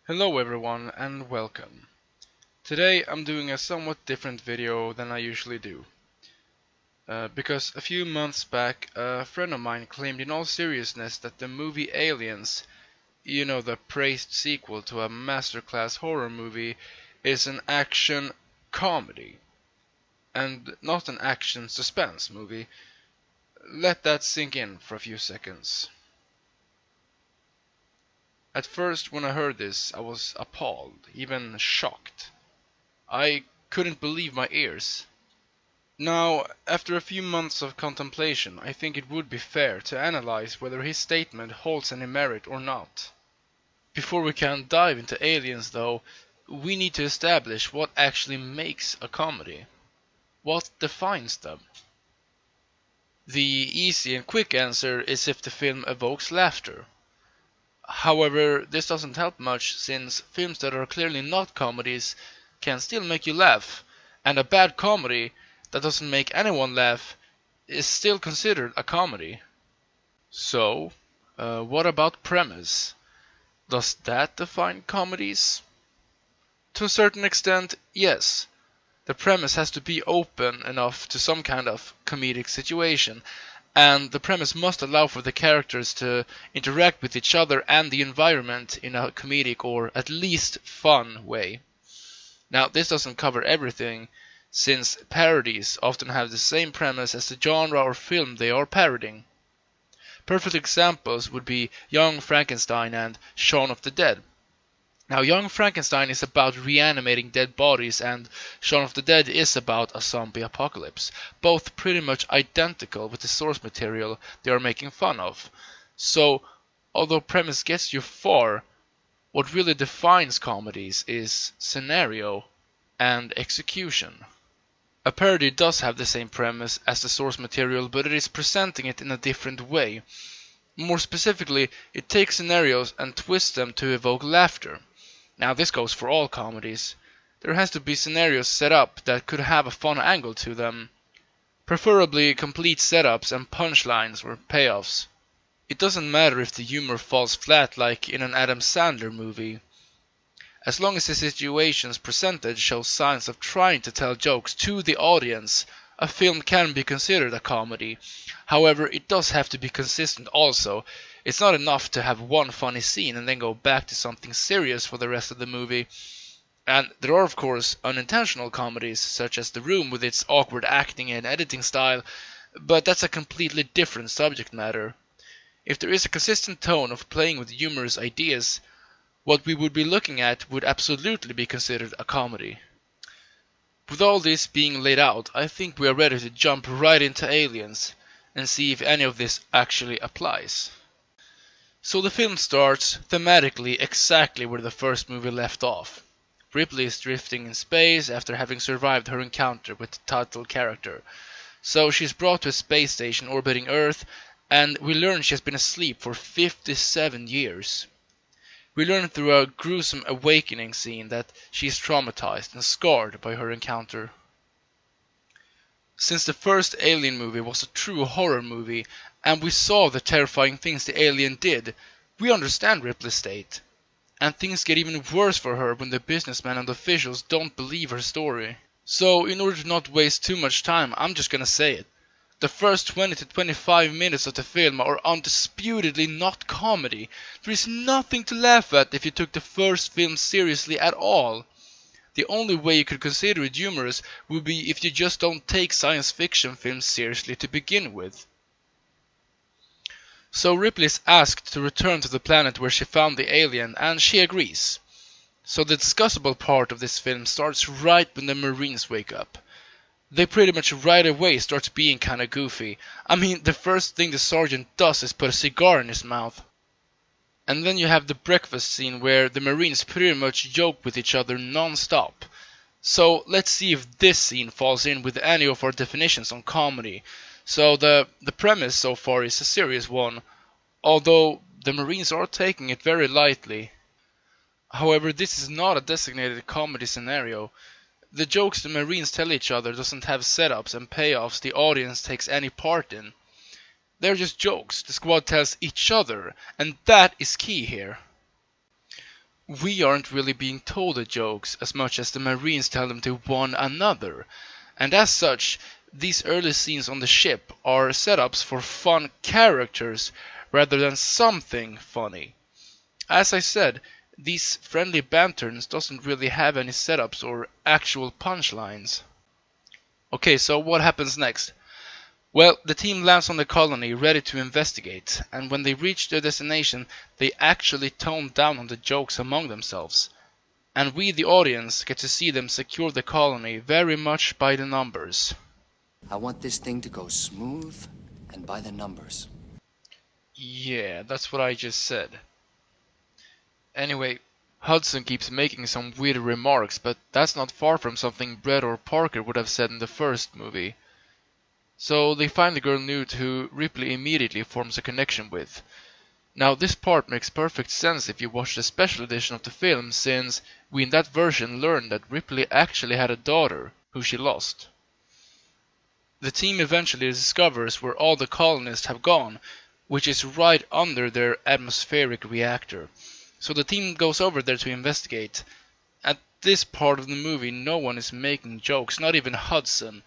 Hello everyone and welcome. Today I'm doing a somewhat different video than I usually do. Because a few months back a friend of mine claimed in all seriousness that the movie Aliens, you know, the praised sequel to a masterclass horror movie, is an action comedy and not an action suspense movie. Let that sink in for a few seconds. At first, when I heard this, I was appalled, even shocked. I couldn't believe my ears. Now, after a few months of contemplation, I think it would be fair to analyze whether his statement holds any merit or not. Before we can dive into Aliens, though, we need to establish what actually makes a comedy. What defines them? The easy and quick answer is if the film evokes laughter. However, this doesn't help much, since films that are clearly not comedies can still make you laugh, and a bad comedy that doesn't make anyone laugh is still considered a comedy. So, what about premise? Does that define comedies? To a certain extent, yes. The premise has to be open enough to some kind of comedic situation, and the premise must allow for the characters to interact with each other and the environment in a comedic or at least fun way. Now, this doesn't cover everything, since parodies often have the same premise as the genre or film they are parodying. Perfect examples would be Young Frankenstein and Shaun of the Dead. Now, Young Frankenstein is about reanimating dead bodies, and Shaun of the Dead is about a zombie apocalypse, both pretty much identical with the source material they are making fun of. So, although premise gets you far, what really defines comedies is scenario and execution. A parody does have the same premise as the source material, but it is presenting it in a different way. More specifically, it takes scenarios and twists them to evoke laughter. Now, this goes for all comedies. There has to be scenarios set up that could have a fun angle to them. Preferably complete setups and punchlines or payoffs. It doesn't matter if the humor falls flat like in an Adam Sandler movie. As long as the situations presented show signs of trying to tell jokes to the audience, a film can be considered a comedy. However, it does have to be consistent also. It's not enough to have one funny scene and then go back to something serious for the rest of the movie. And there are of course unintentional comedies, such as The Room with its awkward acting and editing style, but that's a completely different subject matter. If there is a consistent tone of playing with humorous ideas, what we would be looking at would absolutely be considered a comedy. With all this being laid out, I think we are ready to jump right into Aliens and see if any of this actually applies. So the film starts thematically exactly where the first movie left off. Ripley is drifting in space after having survived her encounter with the title character. So she's brought to a space station orbiting Earth, and we learn she has been asleep for 57 years. We learn through a gruesome awakening scene that she is traumatized and scarred by her encounter. Since the first Alien movie was a true horror movie, and we saw the terrifying things the alien did, we understand Ripley's state. And things get even worse for her when the businessmen and officials don't believe her story. So, in order to not waste too much time, I'm just gonna say it. The first 20 to 25 minutes of the film are undisputedly not comedy. There is nothing to laugh at if you took the first film seriously at all. The only way you could consider it humorous would be if you just don't take science fiction films seriously to begin with. So Ripley is asked to return to the planet where she found the alien, and she agrees. So the discussable part of this film starts right when the Marines wake up. They pretty much right away start being kinda goofy. I mean, the first thing the sergeant does is put a cigar in his mouth. And then you have the breakfast scene where the Marines pretty much joke with each other non-stop. So let's see if this scene falls in with any of our definitions on comedy. So the premise so far is a serious one, although the Marines are taking it very lightly. However, this is not a designated comedy scenario. The jokes the Marines tell each other doesn't have setups and payoffs the audience takes any part in. They're just jokes the squad tells each other, and that is key here. We aren't really being told the jokes as much as the Marines tell them to one another, and as such, these early scenes on the ship are setups for fun characters rather than something funny. As I said, these friendly banterns doesn't really have any setups or actual punchlines. Okay, so what happens next? Well, the team lands on the colony ready to investigate, and when they reach their destination, they actually tone down on the jokes among themselves. And we, the audience, get to see them secure the colony very much by the numbers. I want this thing to go smooth and by the numbers. Yeah, that's what I just said. Anyway, Hudson keeps making some weird remarks, but that's not far from something Brett or Parker would have said in the first movie. So they find the girl Newt, who Ripley immediately forms a connection with. Now this part makes perfect sense if you watch the special edition of the film, since we in that version learn that Ripley actually had a daughter, who she lost. The team eventually discovers where all the colonists have gone, which is right under their atmospheric reactor. So the team goes over there to investigate. At this part of the movie no one is making jokes, not even Hudson.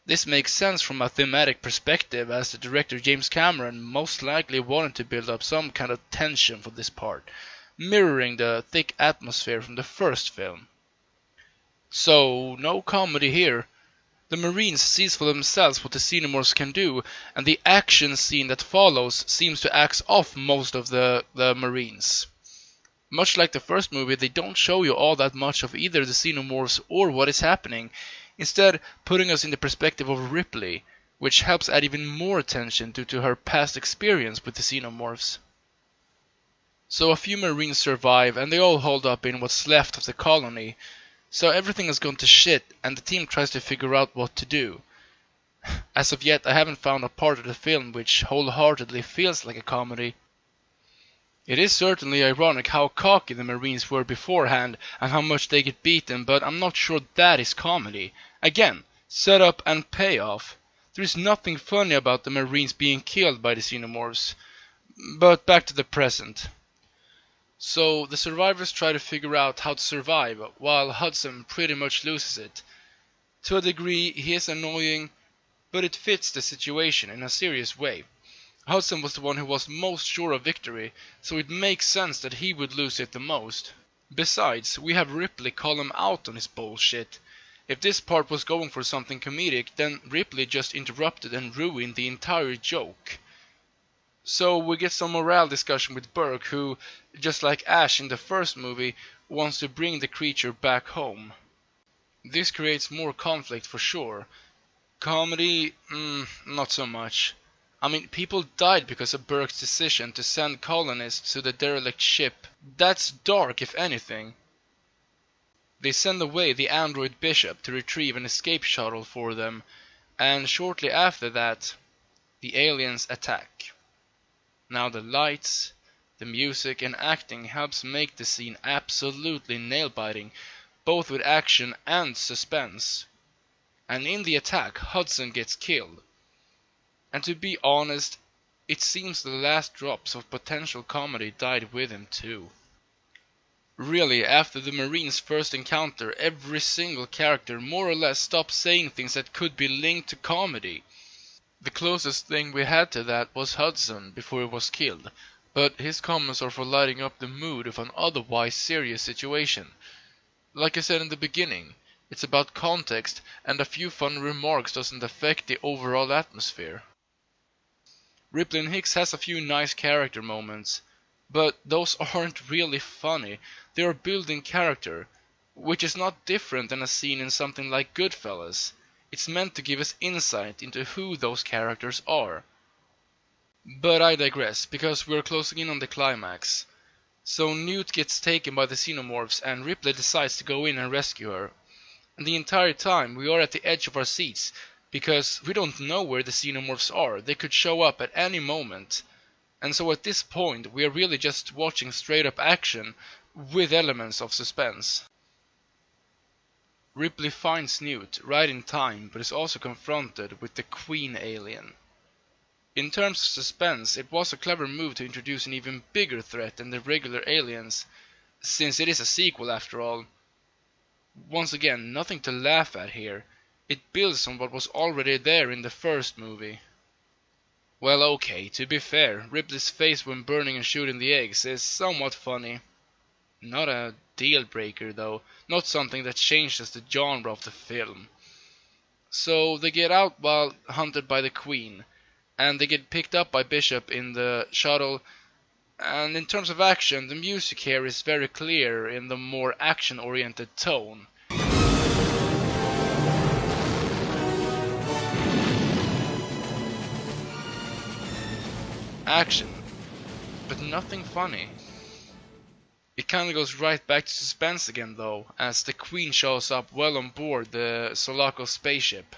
This makes sense from a thematic perspective, as the director James Cameron most likely wanted to build up some kind of tension for this part, mirroring the thick atmosphere from the first film. So, no comedy here. The Marines sees for themselves what the Xenomorphs can do, and the action scene that follows seems to axe off most of the Marines. Much like the first movie, they don't show you all that much of either the Xenomorphs or what is happening, instead putting us in the perspective of Ripley, which helps add even more tension due to her past experience with the Xenomorphs. So a few Marines survive, and they all hold up in what's left of the colony. So everything has gone to shit, and the team tries to figure out what to do. As of yet, I haven't found a part of the film which wholeheartedly feels like a comedy. It is certainly ironic how cocky the Marines were beforehand and how much they get beaten, but I'm not sure that is comedy. Again, setup and payoff. There is nothing funny about the Marines being killed by the Xenomorphs. But back to the present. So the survivors try to figure out how to survive, while Hudson pretty much loses it. To a degree, he is annoying, but it fits the situation in a serious way. Hudson was the one who was most sure of victory, so it makes sense that he would lose it the most. Besides, we have Ripley call him out on his bullshit. If this part was going for something comedic, then Ripley just interrupted and ruined the entire joke. So we get some morale discussion with Burke, who, just like Ash in the first movie, wants to bring the creature back home. This creates more conflict for sure. Comedy? Not so much. I mean, people died because of Burke's decision to send colonists to the derelict ship. That's dark, if anything. They send away the android Bishop to retrieve an escape shuttle for them, and shortly after that, the aliens attack. Now the lights, the music and acting helps make the scene absolutely nail-biting, both with action and suspense. And in the attack, Hudson gets killed. And to be honest, it seems the last drops of potential comedy died with him too. Really, after the Marines' first encounter, every single character more or less stopped saying things that could be linked to comedy. The closest thing we had to that was Hudson before he was killed, but his comments are for lighting up the mood of an otherwise serious situation. Like I said in the beginning, it's about context, and a few fun remarks doesn't affect the overall atmosphere. Ripley and Hicks has a few nice character moments, but those aren't really funny. They are building character, which is not different than a scene in something like Goodfellas. It's meant to give us insight into who those characters are. But I digress, because we're closing in on the climax. So Newt gets taken by the Xenomorphs and Ripley decides to go in and rescue her. And the entire time we are at the edge of our seats, because we don't know where the Xenomorphs are. They could show up at any moment. And so at this point we are really just watching straight up action with elements of suspense. Ripley finds Newt right in time, but is also confronted with the Queen alien. In terms of suspense, it was a clever move to introduce an even bigger threat than the regular aliens, since it is a sequel after all. Once again, nothing to laugh at here. It builds on what was already there in the first movie. Well, okay, to be fair, Ripley's face when burning and shooting the eggs is somewhat funny. Not a deal breaker though, not something that changes the genre of the film. So they get out while hunted by the Queen, and they get picked up by Bishop in the shuttle. And in terms of action, the music here is very clear in the more action-oriented tone. Action, but nothing funny. It kinda goes right back to suspense again though, as the Queen shows up well on board the Sulaco spaceship.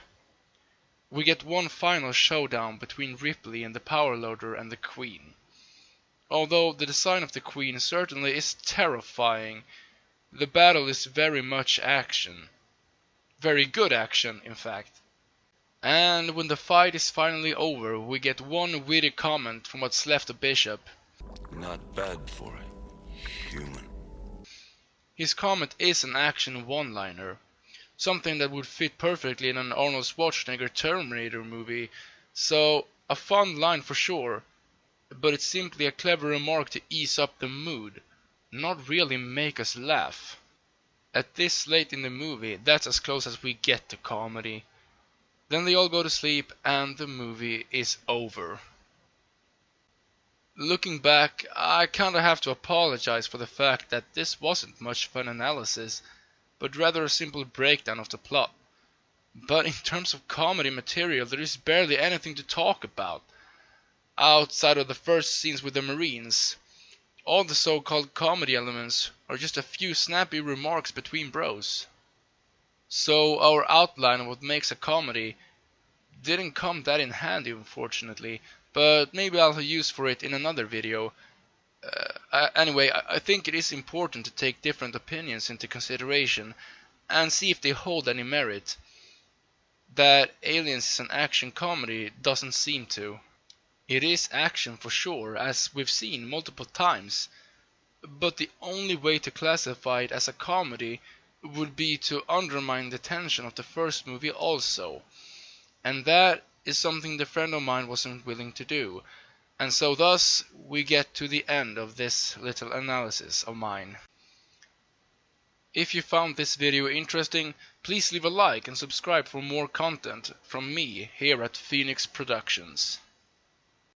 We get one final showdown between Ripley and the power loader and the Queen. Although the design of the Queen certainly is terrifying, the battle is very much action. Very good action, in fact. And when the fight is finally over, we get one witty comment from what's left of Bishop. Not bad for a human. His comment is an action one-liner, something that would fit perfectly in an Arnold Schwarzenegger Terminator movie, so a fun line for sure, but it's simply a clever remark to ease up the mood, not really make us laugh. At this late in the movie, that's as close as we get to comedy. Then they all go to sleep and the movie is over. Looking back, I kinda have to apologize for the fact that this wasn't much of an analysis, but rather a simple breakdown of the plot. But in terms of comedy material, there is barely anything to talk about. Outside of the first scenes with the Marines, all the so-called comedy elements are just a few snappy remarks between bros. So our outline of what makes a comedy didn't come that in handy, unfortunately, but maybe I'll have use for it in another video. Anyway, I think it is important to take different opinions into consideration and see if they hold any merit. That Aliens is an action comedy doesn't seem to. It is action for sure, as we've seen multiple times, but the only way to classify it as a comedy would be to undermine the tension of the first movie also, and that is something the friend of mine wasn't willing to do, and so thus we get to the end of this little analysis of mine. If you found this video interesting, please leave a like and subscribe for more content from me here at Phoenix Productions.